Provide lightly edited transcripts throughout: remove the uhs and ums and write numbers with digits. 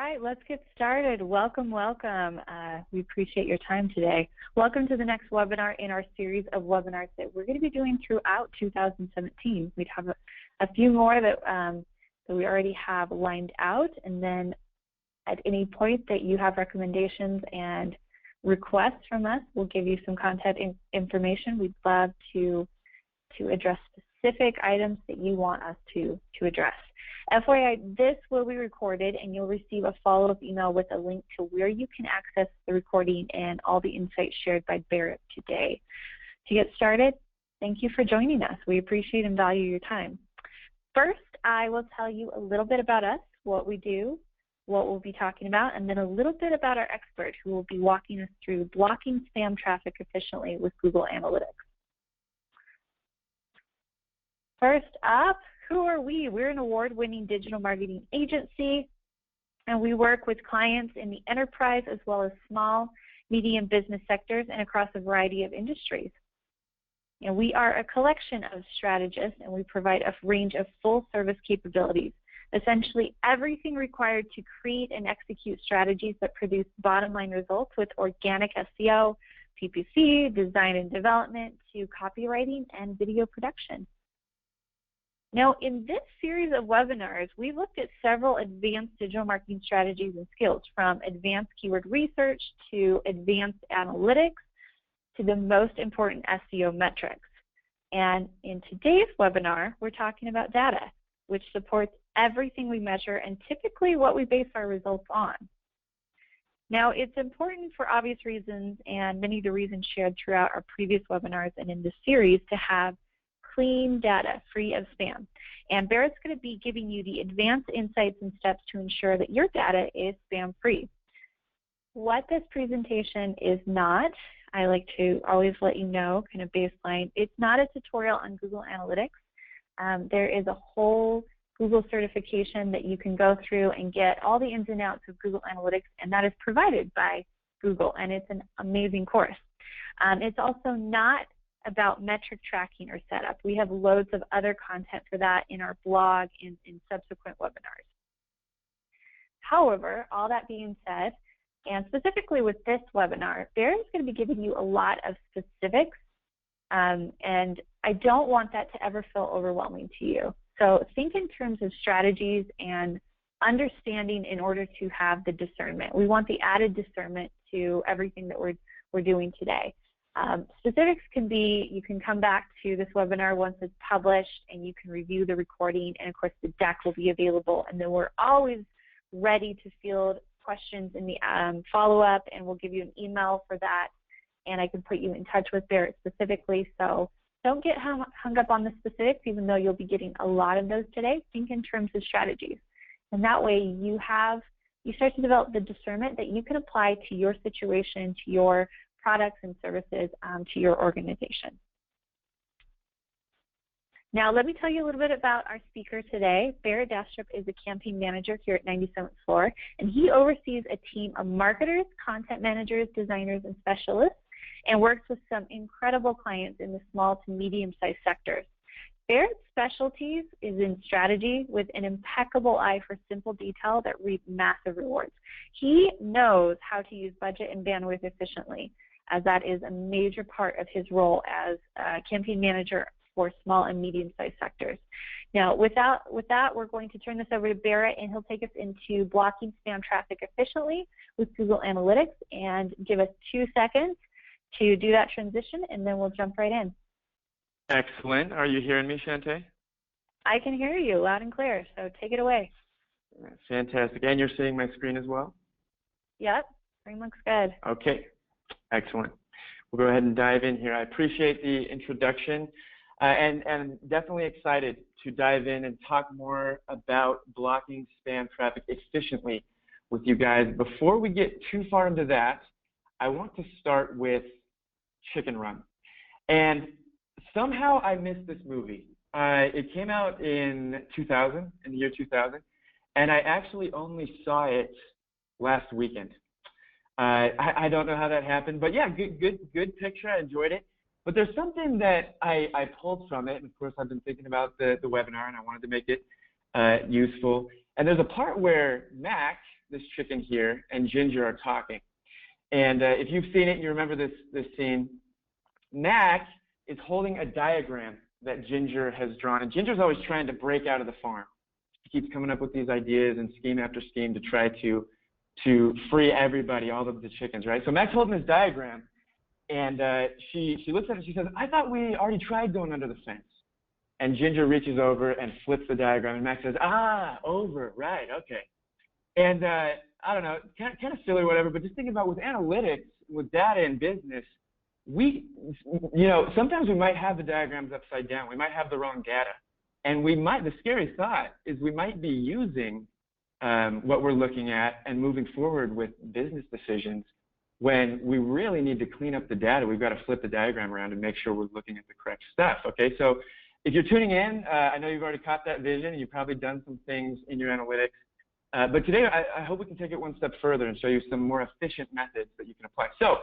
right, let's get started. Welcome, welcome. We appreciate your time today. Welcome to the next webinar in our series of webinars that we're going to be doing throughout 2017. We have a few more that we already have lined out, and then at any point that you have recommendations and requests from us, we'll give you some content information. We'd love to address specific items that you want us to address. FYI, this will be recorded and you'll receive a follow-up email with a link to where you can access the recording and all the insights shared by Barrett today. To get started, thank you for joining us. We appreciate and value your time. First, I will tell you a little bit about us, what we do, what we'll be talking about, and then a little bit about our expert who will be walking us through blocking spam traffic efficiently with Google Analytics. First up, who are we? We're an award-winning digital marketing agency, and we work with clients in the enterprise as well as small, medium business sectors and across a variety of industries. And we are a collection of strategists, and we provide a range of full-service capabilities, essentially everything required to create and execute strategies that produce bottom-line results with organic SEO, PPC, design and development, to copywriting and video production. Now, in this series of webinars, we looked at several advanced digital marketing strategies and skills, from advanced keyword research to advanced analytics to the most important SEO metrics. And in today's webinar, we're talking about data, which supports everything we measure and typically what we base our results on. Now, it's important for obvious reasons and many of the reasons shared throughout our previous webinars and in this series to have clean data, free of spam. And Barrett's going to be giving you the advanced insights and steps to ensure that your data is spam-free. What this presentation is not, I like to always let you know, kind of baseline, it's not a tutorial on Google Analytics. There is a whole Google certification that you can go through and get all the ins and outs of Google Analytics, and that is provided by Google, and it's an amazing course. It's also not about metric tracking or setup. We have loads of other content for that in our blog in subsequent webinars. However, all that being said, and specifically with this webinar, Barrett is going to be giving you a lot of specifics, and I don't want that to ever feel overwhelming to you. So think in terms of strategies and understanding in order to have the discernment. We want the added discernment to everything that we're doing today. Specifics can be, you can come back to this webinar once it's published and you can review the recording, and of course the deck will be available, and then we're always ready to field questions in the follow-up, and we'll give you an email for that, and I can put you in touch with Barrett specifically. So don't get hung up on the specifics, even though you'll be getting a lot of those today. Think in terms of strategies, and that way you start to develop the discernment that you can apply to your situation, to your products and services, to your organization. Now, let me tell you a little bit about our speaker today. Barrett Dastrup is a campaign manager here at 97th Floor, and he oversees a team of marketers, content managers, designers, and specialists, and works with some incredible clients in the small to medium-sized sectors. Barrett's specialties is in strategy with an impeccable eye for simple detail that reap massive rewards. He knows how to use budget and bandwidth efficiently, as that is a major part of his role as a campaign manager for small and medium-sized sectors. Now, with that, we're going to turn this over to Barrett, and he'll take us into blocking spam traffic efficiently with Google Analytics, and give us 2 seconds to do that transition, and then we'll jump right in. Excellent. Are you hearing me, Shantae? I can hear you loud and clear, so take it away. Fantastic. And you're seeing my screen as well? Yep, screen looks good. Okay. Excellent. We'll go ahead and dive in here. I appreciate the introduction, and definitely excited to dive in and talk more about blocking spam traffic efficiently with you guys. Before we get too far into that, I want to start with Chicken Run. And somehow I missed this movie. It came out in 2000, in the year 2000, and I actually only saw it last weekend. I don't know how that happened, but yeah, good picture. I enjoyed it. But there's something that I pulled from it, and of course I've been thinking about the webinar, and I wanted to make it useful. And there's a part where Mac, this chicken here, and Ginger are talking. And if you've seen it, you remember this scene. Mac is holding a diagram that Ginger has drawn, and Ginger's always trying to break out of the farm. He keeps coming up with these ideas and scheme after scheme to try to free everybody, all of the chickens, right? So Mac's holding this diagram, and she looks at it and she says, I thought we already tried going under the fence. And Ginger reaches over and flips the diagram, and Mac says, over, right, okay. And I don't know, kind of silly or whatever, but just thinking about with analytics, with data in business, sometimes we might have the diagrams upside down. We might have the wrong data. And the scary thought is we might be using what we're looking at and moving forward with business decisions when we really need to clean up the data. We've got to flip the diagram around and make sure we're looking at the correct stuff, okay? So if you're tuning in, I know you've already caught that vision and you've probably done some things in your analytics. But today, I hope we can take it one step further and show you some more efficient methods that you can apply. So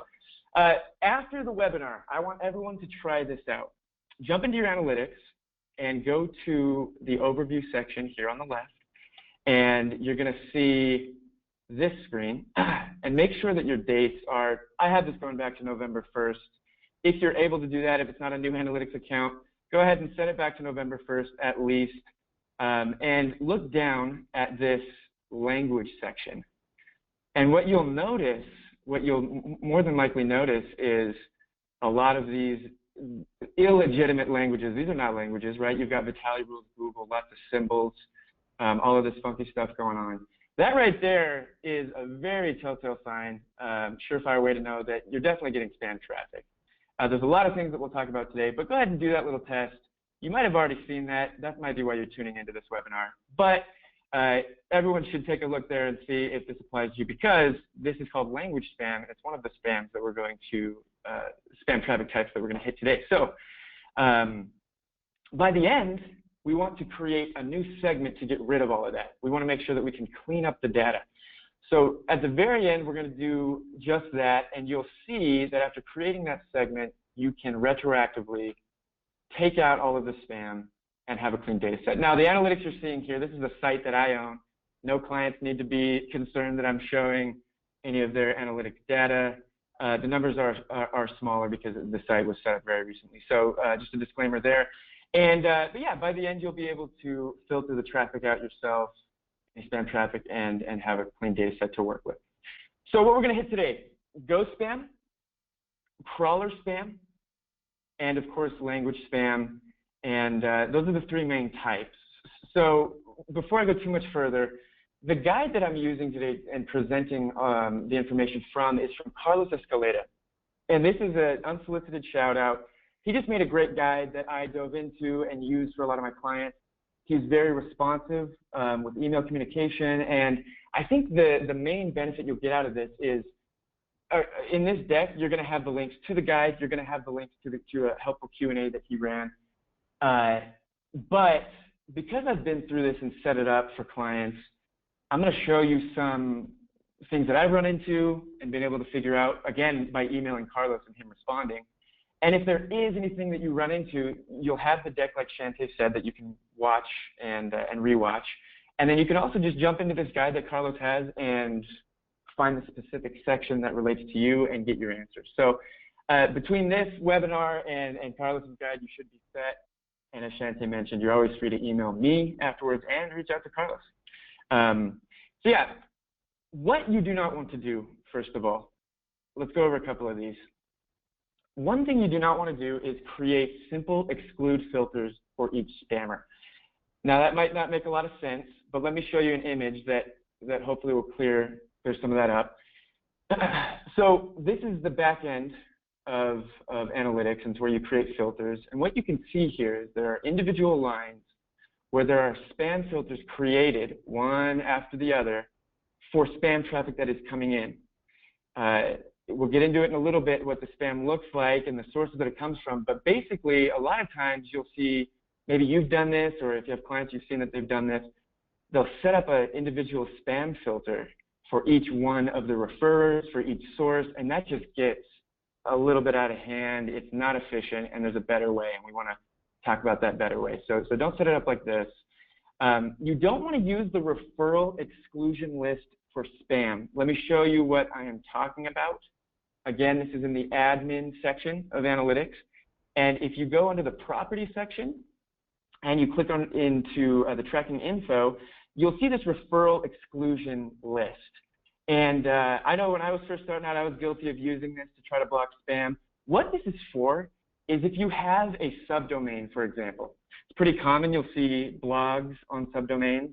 after the webinar, I want everyone to try this out. Jump into your analytics and go to the overview section here on the left. And you're going to see this screen. And make sure that your dates are, I have this going back to November 1st. If you're able to do that, if it's not a new analytics account, go ahead and set it back to November 1st at least. And look down at this language section. And what you'll notice, what you'll more than likely notice is a lot of these illegitimate languages. These are not languages, right? You've got Vitaly rules, Google, lots of symbols, all of this funky stuff going on. That right there is a very telltale sign, surefire way to know that you're definitely getting spam traffic. There's a lot of things that we'll talk about today, but go ahead and do that little test. You might have already seen that. That might be why you're tuning into this webinar. But everyone should take a look there and see if this applies to you, because this is called language spam, and it's one of the spams that we're going to, spam traffic types that we're going to hit today. So by the end, we want to create a new segment to get rid of all of that. We want to make sure that we can clean up the data. So at the very end, we're going to do just that, and you'll see that after creating that segment, you can retroactively take out all of the spam and have a clean data set. Now, the analytics you're seeing here, this is a site that I own. No clients need to be concerned that I'm showing any of their analytics data. The numbers are smaller because the site was set up very recently. So just a disclaimer there. And but yeah, by the end, you'll be able to filter the traffic out yourself, spam traffic, and have a clean data set to work with. So what we're going to hit today: ghost spam, crawler spam, and of course language spam. And those are the three main types. So before I go too much further, the guide that I'm using today and presenting the information from is from Carlos Escaleta. And this is an unsolicited shout out. He just made a great guide that I dove into and used for a lot of my clients. He's very responsive with email communication. And I think the main benefit you'll get out of this is in this deck, you're going to have the links to the guide. You're going to have the links to a helpful Q&A that he ran. But because I've been through this and set it up for clients, I'm going to show you some things that I've run into and been able to figure out, again, by emailing Carlos and him responding. And if there is anything that you run into, you'll have the deck, like Shante said, that you can watch and rewatch. And then you can also just jump into this guide that Carlos has and find the specific section that relates to you and get your answers. So between this webinar and Carlos's guide, you should be set. And as Shante mentioned, you're always free to email me afterwards and reach out to Carlos. So yeah, what you do not want to do, first of all, let's go over a couple of these. One thing you do not want to do is create simple exclude filters for each spammer. Now that might not make a lot of sense, but let me show you an image that hopefully will clear some of that up. So this is the back end of analytics, and it's where you create filters. And what you can see here is there are individual lines where there are spam filters created one after the other for spam traffic that is coming in. We'll get into it in a little bit, what the spam looks like and the sources that it comes from. But basically, a lot of times you'll see, maybe you've done this, or if you have clients, you've seen that they've done this. They'll set up an individual spam filter for each one of the referrers, for each source, and that just gets a little bit out of hand. It's not efficient, and there's a better way, and we want to talk about that better way. So don't set it up like this. You don't want to use the referral exclusion list for spam. Let me show you what I am talking about. Again, this is in the admin section of analytics. And if you go under the property section and you click into the tracking info, you'll see this referral exclusion list. And I know when I was first starting out, I was guilty of using this to try to block spam. What this is for is if you have a subdomain, for example. It's pretty common. You'll see blogs on subdomains,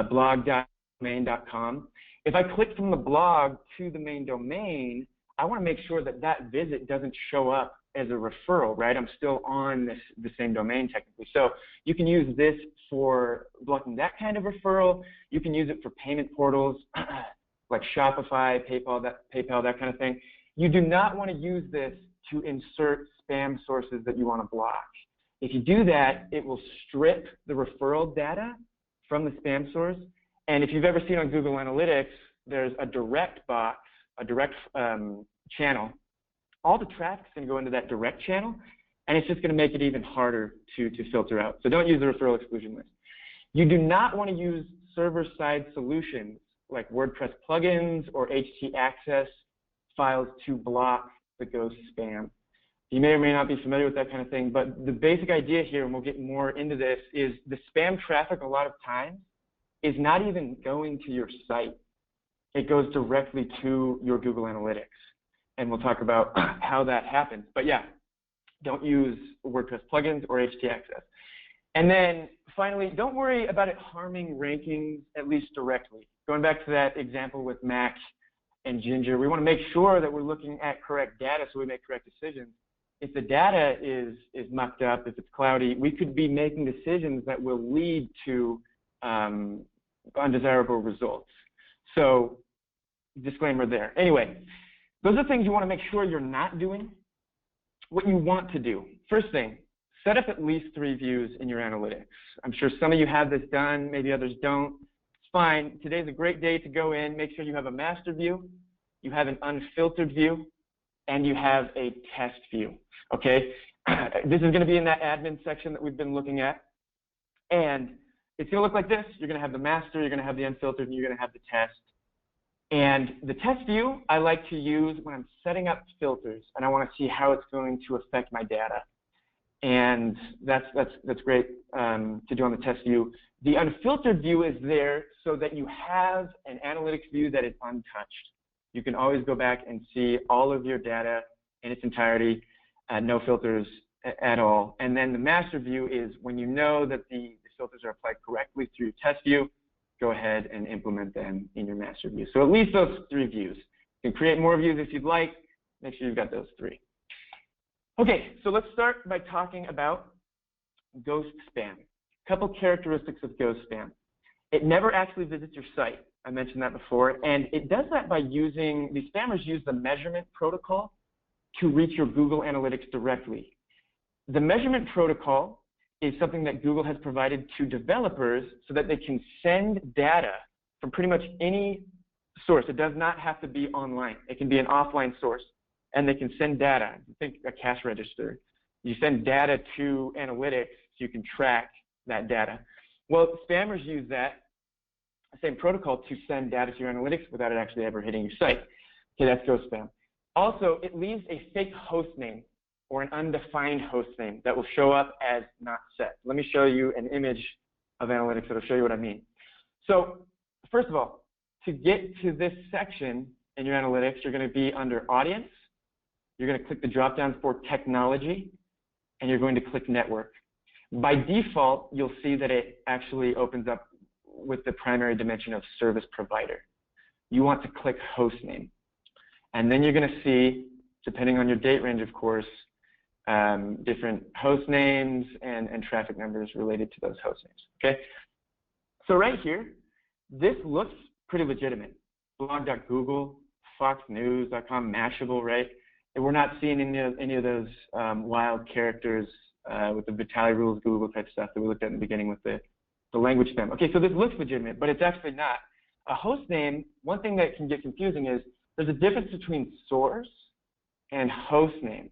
blog.domain.com. If I click from the blog to the main domain, I want to make sure that that visit doesn't show up as a referral, right? I'm still on the same domain technically. So you can use this for blocking that kind of referral. You can use it for payment portals like Shopify, PayPal, that kind of thing. You do not want to use this to insert spam sources that you want to block. If you do that, it will strip the referral data from the spam source. And if you've ever seen on Google Analytics, there's a direct box, a direct channel. All the traffic's going to go into that direct channel, and it's just going to make it even harder to filter out. So don't use the referral exclusion list. You do not want to use server-side solutions like WordPress plugins or htaccess files to block the ghost spam. You may or may not be familiar with that kind of thing, but the basic idea here, and we'll get more into this, is the spam traffic a lot of times is not even going to your site. It goes directly to your Google Analytics. And we'll talk about how that happens. But yeah, don't use WordPress plugins or htaccess. And then finally, don't worry about it harming rankings, at least directly. Going back to that example with Mac and Ginger, we want to make sure that we're looking at correct data so we make correct decisions. If the data is mucked up, if it's cloudy, we could be making decisions that will lead to undesirable results. So disclaimer there. Anyway, those are things you want to make sure you're not doing. What you want to do, first thing, set up at least 3 views in your analytics. I'm sure some of you have this done, maybe others don't. It's fine. Today's a great day to go in, make sure you have a master view, you have an unfiltered view, and you have a test view, okay? This is going to be in that admin section that we've been looking at. And it's going to look like this. You're going to have the master, you're going to have the unfiltered, and you're going to have the test. And the test view I like to use when I'm setting up filters and I want to see how it's going to affect my data. And that's great to do on the test view. The unfiltered view is there so that you have an analytics view that is untouched. You can always go back and see all of your data in its entirety, no filters at all. And then the master view is when you know that the filters are applied correctly through your test view, go ahead and implement them in your master view. So at least those 3 views. You can create more views if you'd like. Make sure you've got those 3. Okay, so let's start by talking about ghost spam. A couple characteristics of ghost spam. It never actually visits your site. I mentioned that before. And it does that by using, these spammers use the measurement protocol to reach your Google Analytics directly. The measurement protocol is something that Google has provided to developers so that they can send data from pretty much any source. It does not have to be online. It can be an offline source, and they can send data. Think a cash register. You send data to analytics so you can track that data. Well, spammers use that same protocol to send data to your analytics without it actually ever hitting your site. Okay, that's ghost spam. Also, it leaves a fake host name or an undefined host name that will show up as not set. Let me show you an image of analytics that will show you what I mean. So first of all, to get to this section in your analytics, you're going to be under Audience. You're going to click the drop-down for Technology, and you're going to click Network. By default, you'll see that it actually opens up with the primary dimension of Service Provider. You want to click Host Name. And then you're going to see, depending on your date range, of course, different host names and traffic numbers related to those host names, okay? So right here, this looks pretty legitimate. Blog.google, foxnews.com, Mashable, right? And we're not seeing any of those wild characters with the Vitali rules, Google type stuff that we looked at in the beginning with the language spam. Okay, so this looks legitimate, but it's actually not. A host name, one thing that can get confusing is there's a difference between source and host name.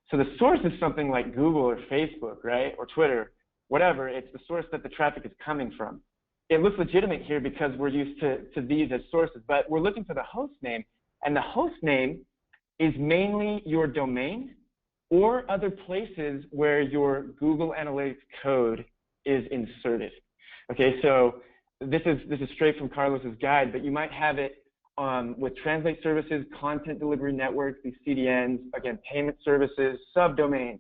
So the source is something like Google or Facebook, right, or Twitter, whatever. It's the source that the traffic is coming from. it looks legitimate here because we're used to these as sources, but we're looking for the host name, and the host name is mainly your domain or other places where your Google Analytics code is inserted. Okay, so this is straight from Carlos's guide, but you might have it with translate services, content delivery networks, these CDNs, again, payment services, subdomains,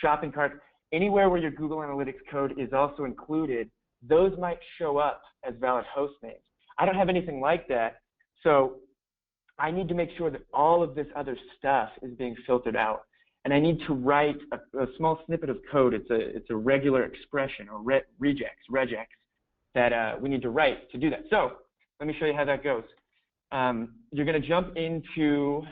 shopping carts, anywhere where your Google Analytics code is also included, those might show up as valid host names. I don't have anything like that, so I need to make sure that all of this other stuff is being filtered out. And I need to write a small snippet of code. It's a regular expression, or regex, that we need to write to do that. So let me show you how that goes. You're going to jump into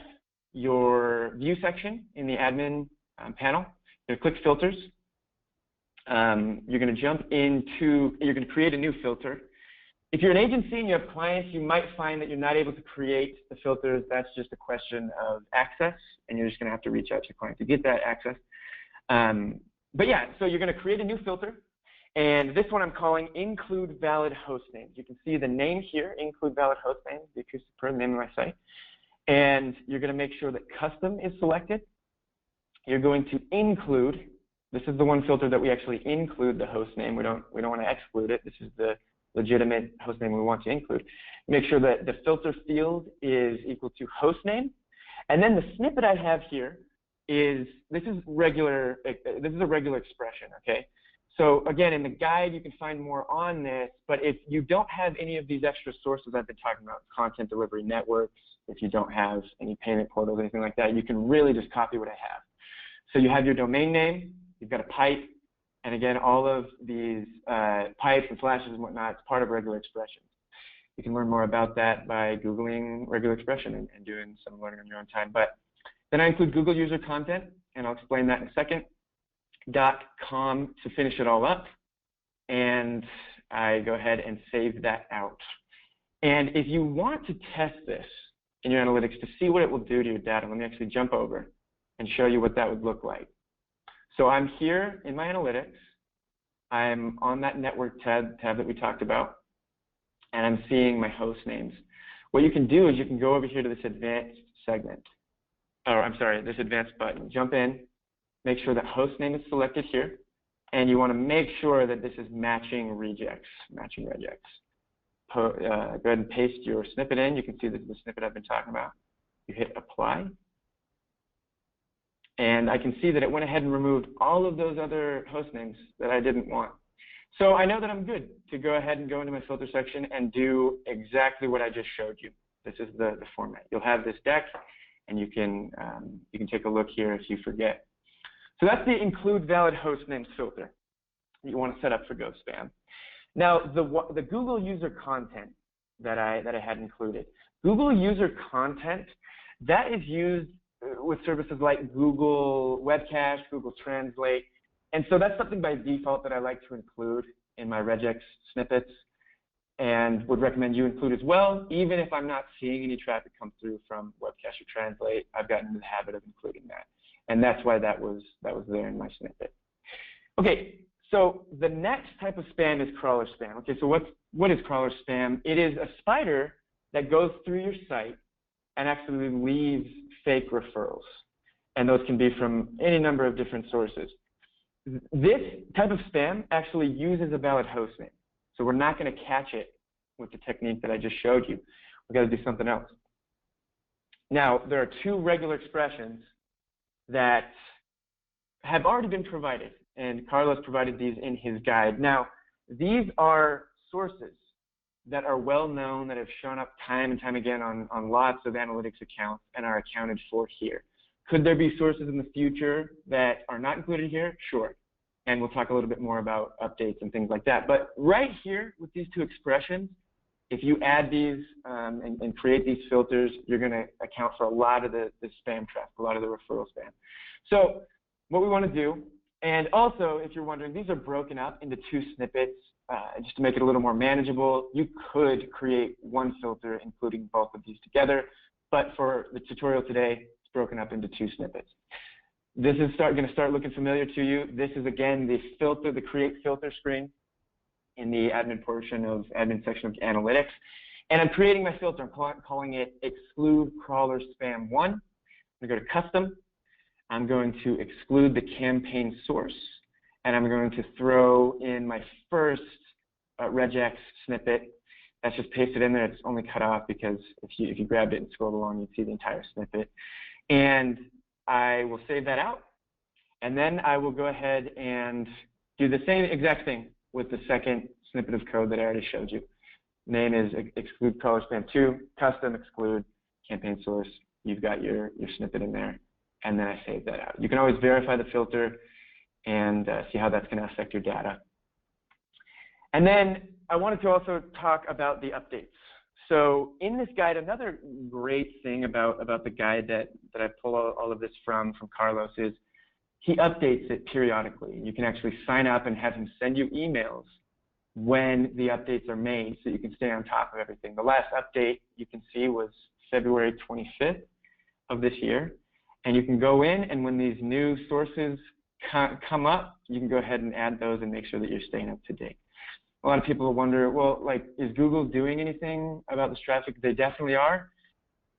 your view section in the admin panel. You're going to click filters. You're going to create a new filter. If you're an agency and you have clients, you might find that you're not able to create the filters. That's just a question of access, and you're just going to have to reach out to your client to get that access. But yeah, so you're going to create a new filter, and this one I'm calling include valid host names. You can see the name here, include valid host names, the acoustic per name of my site. And you're going to make sure that custom is selected. You're going to include, this is the one filter that we actually include the host name. We don't want to exclude it. This is the legitimate host name we want to include. Make sure that the filter field is equal to host name. And then the snippet I have here is, this is a regular expression, okay? So again, in the guide, you can find more on this, but if you don't have any of these extra sources I've been talking about, content delivery networks, if you don't have any payment portals, anything like that, you can really just copy what I have. So you have your domain name, you've got a pipe, and again, all of these pipes and flashes and whatnot, it's part of regular expressions. You can learn more about that by Googling regular expression and doing some learning on your own time. But then I include Google user content, and I'll explain that in a second. .com to finish it all up, and I go ahead and save that out. And if you want to test this in your analytics to see what it will do to your data, let me actually jump over and show you what that would look like. So I'm here in my analytics. I'm on that network tab that we talked about, and I'm seeing my host names. What you can do is you can go over here to this advanced segment, or I'm sorry, this advanced button. Jump in, make sure that host name is selected here, and you want to make sure that this is matching regex, Go ahead and paste your snippet in. You can see this is the snippet I've been talking about. You hit apply. And I can see that it went ahead and removed all of those other host names that I didn't want. So I know that I'm good to go ahead and go into my filter section and do exactly what I just showed you. This is the format. You'll have this deck, and you can take a look here if you forget. So that's the include valid host names filter that you want to set up for GoSpam. Now, the Google user content that I had included. Google user content, that is used with services like Google Webcache, Google Translate, and so that's something by default that I like to include in my regex snippets, and would recommend you include as well. Even if I'm not seeing any traffic come through from Webcache or Translate, I've gotten into the habit of including that, and that's why that was there in my snippet. Okay, so the next type of spam is crawler spam. Okay, so what is crawler spam? It is a spider that goes through your site and actually leaves fake referrals, and those can be from any number of different sources. This type of spam actually uses a valid host name, so we're not going to catch it with the technique that I just showed you. We've got to do something else. Now, there are two regular expressions that have already been provided, and Carlos provided these in his guide. Now, these are sources that are well known, that have shown up time and time again on lots of analytics accounts and are accounted for here. Could there be sources in the future that are not included here? Sure. And we'll talk a little bit more about updates and things like that. But right here with these two expressions, if you add these and create these filters, you're going to account for a lot of the spam traffic, a lot of the referral spam. So what we want to do, and also if you're wondering, these are broken up into two snippets just to make it a little more manageable. You could create one filter including both of these together, but for the tutorial today, it's broken up into two snippets. This is going to start looking familiar to you. This is, again, the filter, the create filter screen. in the admin portion of admin section of analytics. And I'm creating my filter. I'm calling it exclude crawler spam 1. I'm going to go to custom. I'm going to exclude the campaign source. And I'm going to throw in my first regex snippet. That's just pasted in there. It's only cut off because if you grabbed it and scrolled along, you'd see the entire snippet. And I will save that out. And then I will go ahead and do the same exact thing with the second snippet of code that I already showed you. Name is exclude crawler spam 2, custom exclude campaign source. You've got your snippet in there. And then I save that out. You can always verify the filter and see how that's going to affect your data. And then I wanted to also talk about the updates. So in this guide, another great thing about the guide that I pull all of this from Carlos is he updates it periodically. You can actually sign up and have him send you emails when the updates are made so you can stay on top of everything. The last update you can see was February 25th of this year. And you can go in, and when these new sources come up, you can go ahead and add those and make sure that you're staying up to date. A lot of people wonder, well, like, is Google doing anything about this traffic? They definitely are.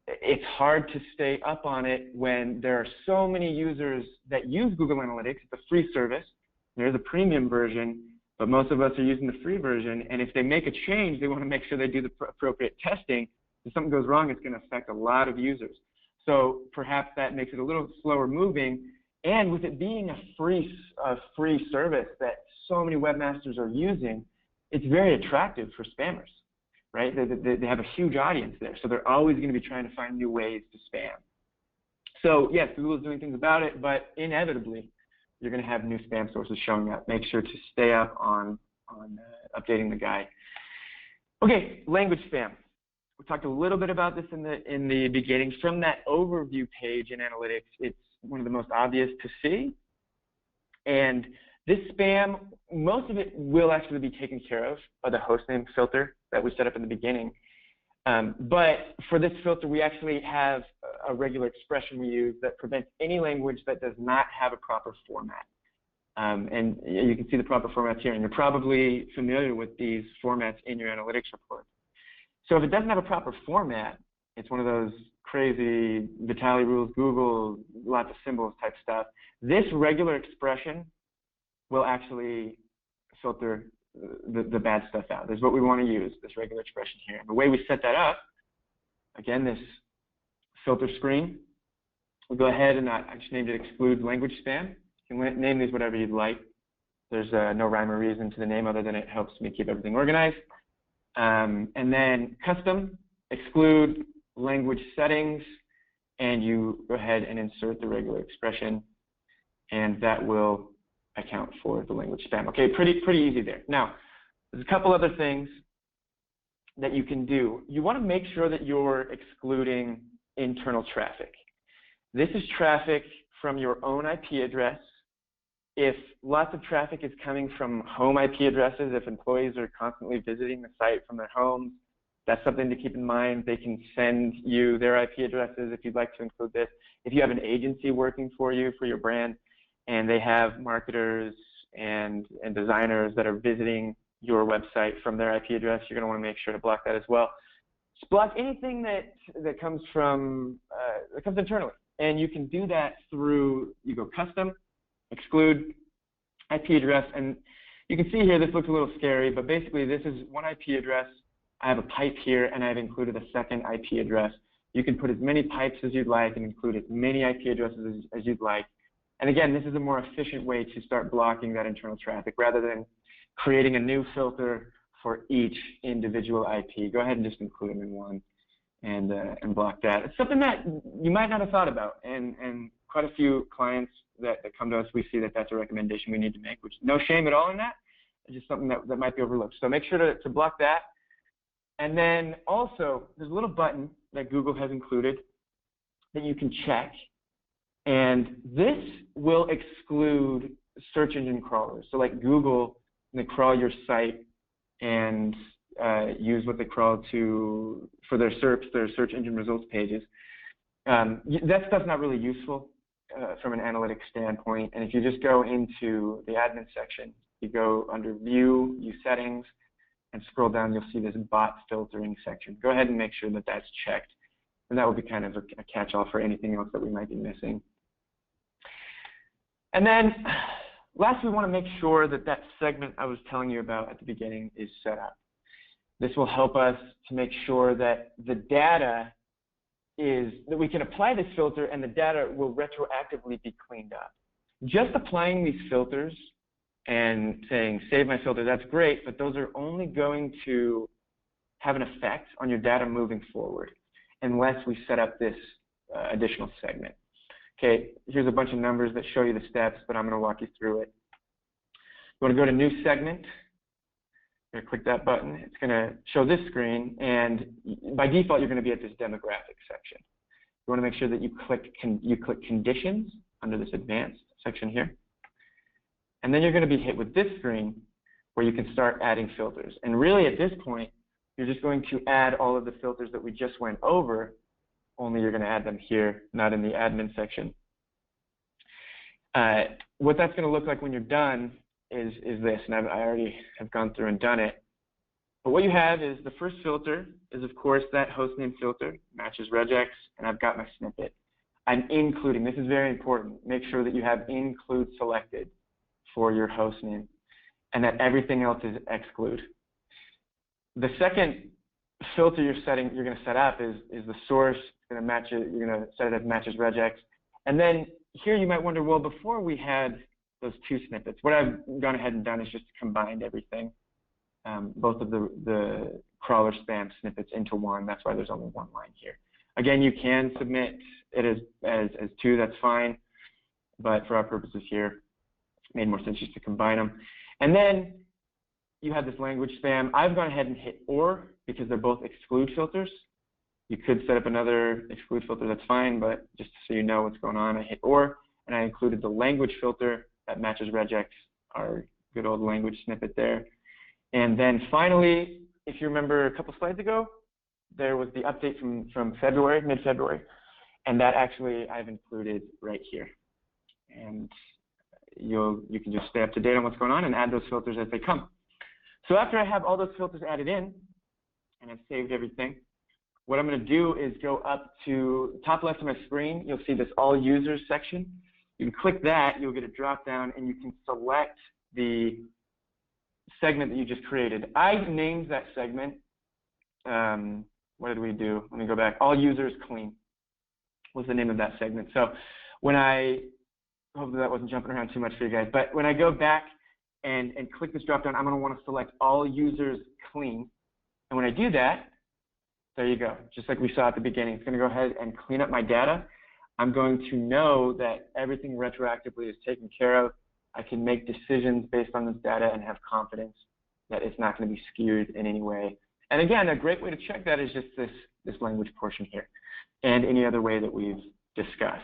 It's hard to stay up on it when there are so many users that use Google Analytics. It's a free service. There's a premium version, but most of us are using the free version. And if they make a change, they want to make sure they do the appropriate testing. If something goes wrong, it's going to affect a lot of users. So perhaps that makes it a little slower moving. And with it being a free service that so many webmasters are using, it's very attractive for spammers, right? They have a huge audience there, so they're always going to be trying to find new ways to spam. So yes, Google is doing things about it, but inevitably, you're going to have new spam sources showing up. Make sure to stay up on updating the guide. Okay, language spam. We talked a little bit about this in the beginning. From that overview page in analytics, it's one of the most obvious to see. And this spam, most of it will actually be taken care of by the hostname filter that we set up in the beginning. But for this filter, we actually have a regular expression we use that prevents any language that does not have a proper format. And you can see the proper formats here, and you're probably familiar with these formats in your analytics report. So if it doesn't have a proper format, it's one of those crazy Vitali rules, Google, lots of symbols type stuff. This regular expression will actually filter the bad stuff out. This is what we want to use, this regular expression here. The way we set that up, again, this filter screen, we'll go ahead and I just named it exclude language spam. You can name these whatever you'd like. There's no rhyme or reason to the name other than it helps me keep everything organized. And then custom, exclude language settings, and you go ahead and insert the regular expression, and that will account for the language spam. Okay, pretty easy there. Now, there's a couple other things that you can do. You want to make sure that you're excluding internal traffic. This is traffic from your own IP address. If lots of traffic is coming from home IP addresses, if employees are constantly visiting the site from their homes, that's something to keep in mind. They can send you their IP addresses if you'd like to include this. If you have an agency working for you, for your brand, and they have marketers and designers that are visiting your website from their IP address, you're going to want to make sure to block that as well. Just block anything that comes from that comes internally, and you can do that through, you go custom, exclude IP address, and you can see here this looks a little scary, but basically this is one IP address. I have a pipe here, and I've included a second IP address. You can put as many pipes as you'd like and include as many IP addresses as you'd like. And again, this is a more efficient way to start blocking that internal traffic rather than creating a new filter for each individual IP. Go ahead and just include them in one and block that. It's something that you might not have thought about, and quite a few clients that come to us, we see that that's a recommendation we need to make, which no shame at all in that. It's just something that might be overlooked. So make sure to block that. And then also, there's a little button that Google has included that you can check. And this will exclude search engine crawlers. So like Google, they crawl your site and use what they crawl for their SERPs, their search engine results pages. That stuff's not really useful from an analytics standpoint. And if you just go into the admin section you go under View, View Settings, and scroll down, you'll see this Bot Filtering section. Go ahead and make sure that that's checked, and that will be kind of a catch-all for anything else that we might be missing. And then last, we want to make sure that that segment I was telling you about at the beginning is set up. This will help us to make sure that the data that we can apply this filter and the data will retroactively be cleaned up. Just applying these filters and saying, save my filter, that's great, but those are only going to have an effect on your data moving forward unless we set up this additional segment. Okay, here's a bunch of numbers that show you the steps, but I'm going to walk you through it. You want to go to New Segment. You're going to click that button. It's going to show this screen, and by default, you're going to be at this demographic section. You want to make sure that you click Conditions under this Advanced section here. And then you're going to be hit with this screen where you can start adding filters. And really, at this point, you're just going to add all of the filters that we just went over, only you're going to add them here, not in the admin section. What that's going to look like when you're done is this, and I already have gone through and done it. But what you have is the first filter is, of course, that hostname filter, matches regex, and I've got my snippet. I'm including, this is very important, make sure that you have include selected for your hostname and that everything else is exclude. The second filter you're going to set up is the source. It's going to match it. You're going to set it as matches regex. And then here you might wonder, well, before we had those two snippets, what I've gone ahead and done is just combined everything, both of the crawler spam snippets into one. That's why there's only one line here. Again, you can submit it as two. That's fine. But for our purposes here, it made more sense just to combine them. And then you have this language spam. I've gone ahead and hit OR because they're both exclude filters. You could set up another exclude filter, that's fine, but just so you know what's going on, I hit OR, and I included the language filter that matches regex, our good old language snippet there. And then finally, if you remember a couple slides ago, there was the update from February, mid-February, and that actually I've included right here. And you can just stay up to date on what's going on and add those filters as they come. So after I have all those filters added in, and I've saved everything, what I'm going to do is go up to top left of my screen. You'll see this All Users section. You can click that. You'll get a drop down, and you can select the segment that you just created. I named that segment. What did we do? Let me go back. All Users Clean was the name of that segment. So when hopefully that wasn't jumping around too much for you guys, but when I go back and click this drop down, I'm going to want to select All Users Clean. And when I do that, there you go. Just like we saw at the beginning, it's going to go ahead and clean up my data. I'm going to know that everything retroactively is taken care of. I can make decisions based on this data and have confidence that it's not going to be skewed in any way. And again, a great way to check that is just this language portion here and any other way that we've discussed.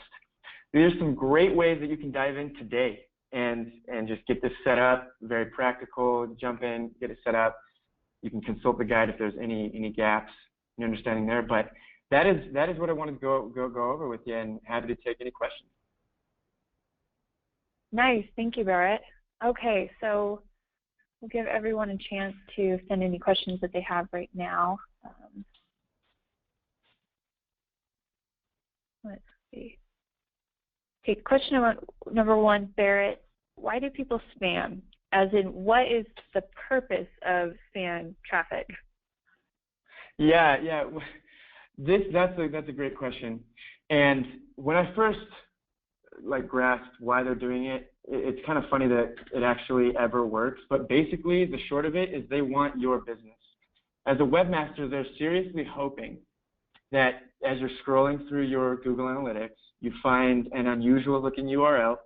These are some great ways that you can dive in today and just get this set up. Very practical. Jump in, get it set up. You can consult the guide if there's any gaps in your understanding there. But that is what I wanted to go over with you, and happy to take any questions. Nice, thank you, Barrett. Okay, so we'll give everyone a chance to send any questions that they have right now. Let's see. Okay, question number one, Barrett. Why do people spam? As in, what is the purpose of spam traffic? Yeah. That's a great question. And when I first grasped why they're doing it, it's kind of funny that it actually ever works. But basically, the short of it is they want your business. As a webmaster, they're seriously hoping that as you're scrolling through your Google Analytics, you find an unusual looking URL,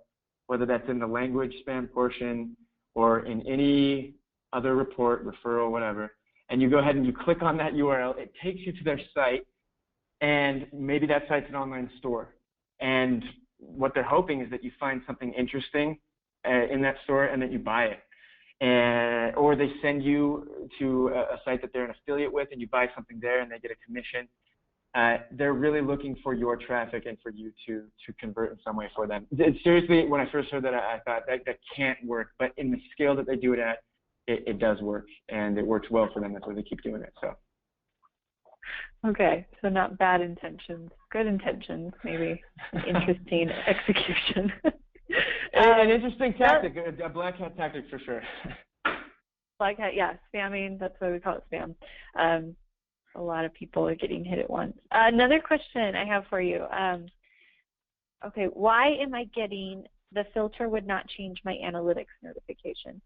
whether that's in the language spam portion or in any other report, referral, whatever, and you go ahead and you click on that URL, it takes you to their site, and maybe that site's an online store. And what they're hoping is that you find something interesting in that store and that you buy it. Or they send you to a site that they're an affiliate with and you buy something there and they get a commission. they're really looking for your traffic and for you to convert in some way for them. Seriously, when I first heard that, I thought that can't work, but in the scale that they do it at, it does work, and it works well for them. That's why they keep doing it. So. Okay, so not bad intentions, good intentions, maybe interesting execution. An interesting tactic, a black hat tactic for sure. Black hat, yeah, spamming, that's why we call it spam. A lot of people are getting hit at once. Another question I have for you. Okay, why am I getting the filter would not change my analytics notification?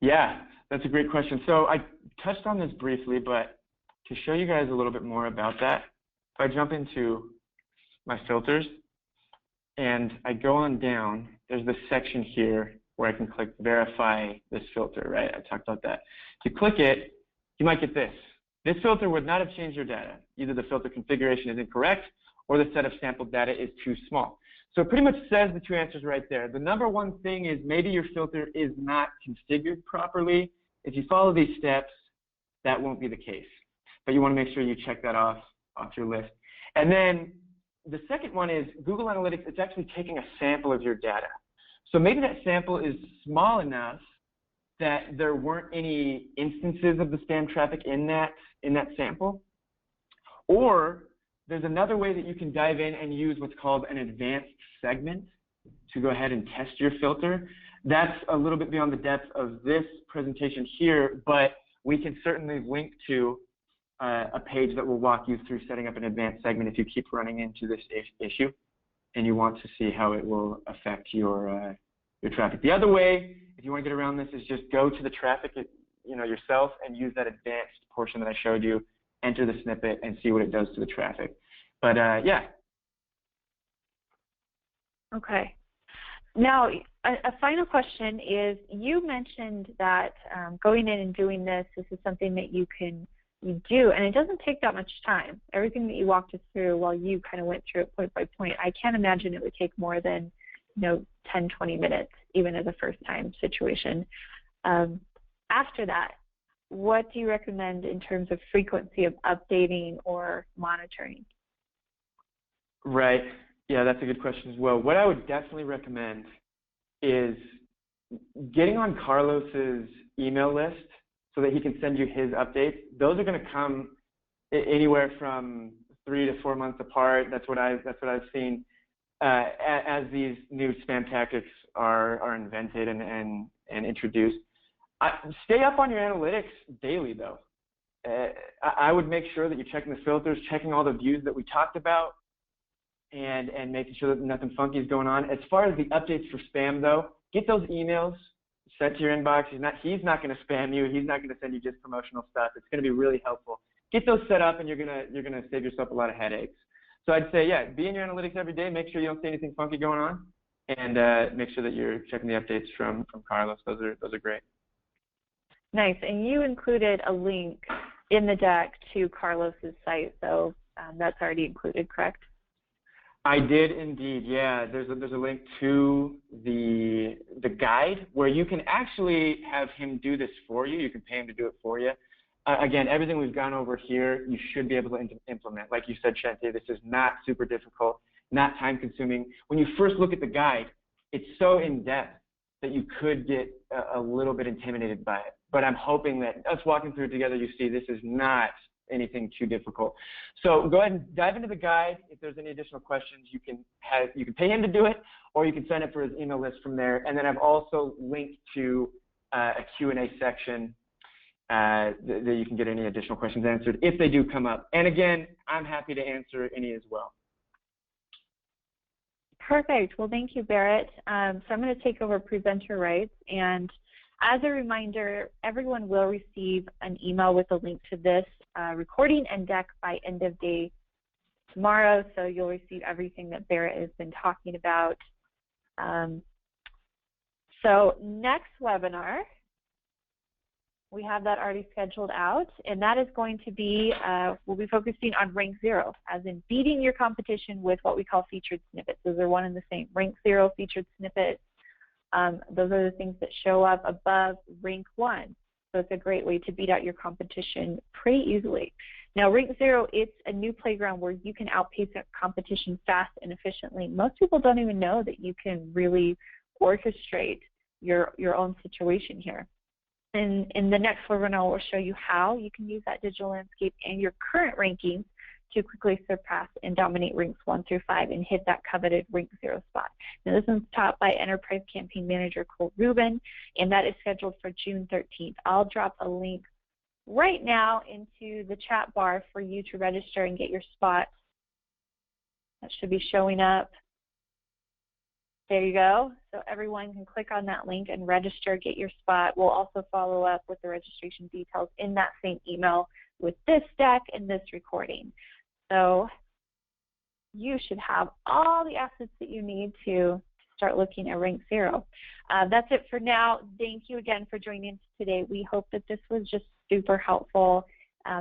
Yeah, that's a great question. So I touched on this briefly, but to show you guys a little bit more about that, if I jump into my filters and I go on down, there's this section here where I can click verify this filter, right? I talked about that. If you click it, you might get this. This filter would not have changed your data. Either the filter configuration is incorrect or the set of sampled data is too small. So it pretty much says the two answers right there. The number one thing is maybe your filter is not configured properly. If you follow these steps, that won't be the case. But you want to make sure you check that off your list. And then the second one is Google Analytics, it's actually taking a sample of your data. So maybe that sample is small enough that there weren't any instances of the spam traffic in that sample. Or there's another way that you can dive in and use what's called an advanced segment to go ahead and test your filter. That's a little bit beyond the depth of this presentation here, but we can certainly link to a page that will walk you through setting up an advanced segment if you keep running into this issue and you want to see how it will affect your traffic. The other way, if you want to get around this, is just go to the traffic yourself and use that advanced portion that I showed you, enter the snippet, and see what it does to the traffic. But yeah. Okay. Now, a final question is, you mentioned that going in and doing this is something that you do, and it doesn't take that much time. Everything that you walked us through while you kind of went through it point by point, I can't imagine it would take more than 10, 20 minutes, even as a first-time situation. After that, what do you recommend in terms of frequency of updating or monitoring? Right. Yeah, that's a good question as well. What I would definitely recommend is getting on Carlos's email list so that he can send you his updates. Those are going to come anywhere from 3 to 4 months apart. That's what I've seen as these new spam tactics are invented and introduced. Stay up on your analytics daily, though. I would make sure that you're checking the filters, checking all the views that we talked about, and making sure that nothing funky is going on. As far as the updates for spam, though, get those emails sent to your inbox. He's not going to spam you. He's not going to send you just promotional stuff. It's going to be really helpful. Get those set up, and you're gonna save yourself a lot of headaches. So I'd say, yeah, be in your analytics every day. Make sure you don't see anything funky going on, and make sure that you're checking the updates from Carlos. Those are great. Nice. And you included a link in the deck to Carlos's site, so that's already included, correct? I did indeed, yeah. There's a link to the guide where you can actually have him do this for you. You can pay him to do it for you. Again, everything we've gone over here, you should be able to implement. Like you said, Shantae, this is not super difficult, not time consuming. When you first look at the guide, it's so in-depth that you could get a little bit intimidated by it. But I'm hoping that us walking through it together, you see this is not anything too difficult. So go ahead and dive into the guide. If there's any additional questions, you can pay him to do it, or you can sign up for his email list from there. And then I've also linked to a Q&A section that you can get any additional questions answered if they do come up. And again, I'm happy to answer any as well. Perfect. Well, thank you, Barrett. So I'm going to take over presenter rights. And as a reminder, everyone will receive an email with a link to this recording and deck by end of day tomorrow. So you'll receive everything that Barrett has been talking about. So next webinar, we have that already scheduled out, and that is going to be, we'll be focusing on rank 0, as in beating your competition with what we call featured snippets. Those are one and the same. Rank 0 featured snippets. Those are the things that show up above rank 1. So it's a great way to beat out your competition pretty easily. Now, Rink Zero, it's a new playground where you can outpace that competition fast and efficiently. Most people don't even know that you can really orchestrate your own situation here. And in the next webinar, we'll show you how you can use that digital landscape and your current rankings to quickly surpass and dominate Rinks 1 through 5 and hit that coveted Rink 0 spot. Now, this one's taught by Enterprise Campaign Manager Cole Rubin, and that is scheduled for June 13th. I'll drop a link right now into the chat bar for you to register and get your spot. That should be showing up. There you go. So everyone can click on that link and register, get your spot. We'll also follow up with the registration details in that same email with this deck and this recording. So you should have all the assets that you need to start looking at Rink Zero. That's it for now. Thank you again for joining us today. We hope that this was just super helpful.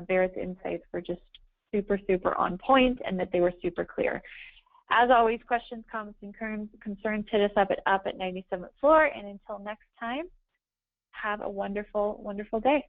Barrett's insights were just super, super on point and that they were super clear. As always, questions, comments, and concerns, hit us up at 97th floor. And until next time, have a wonderful, wonderful day.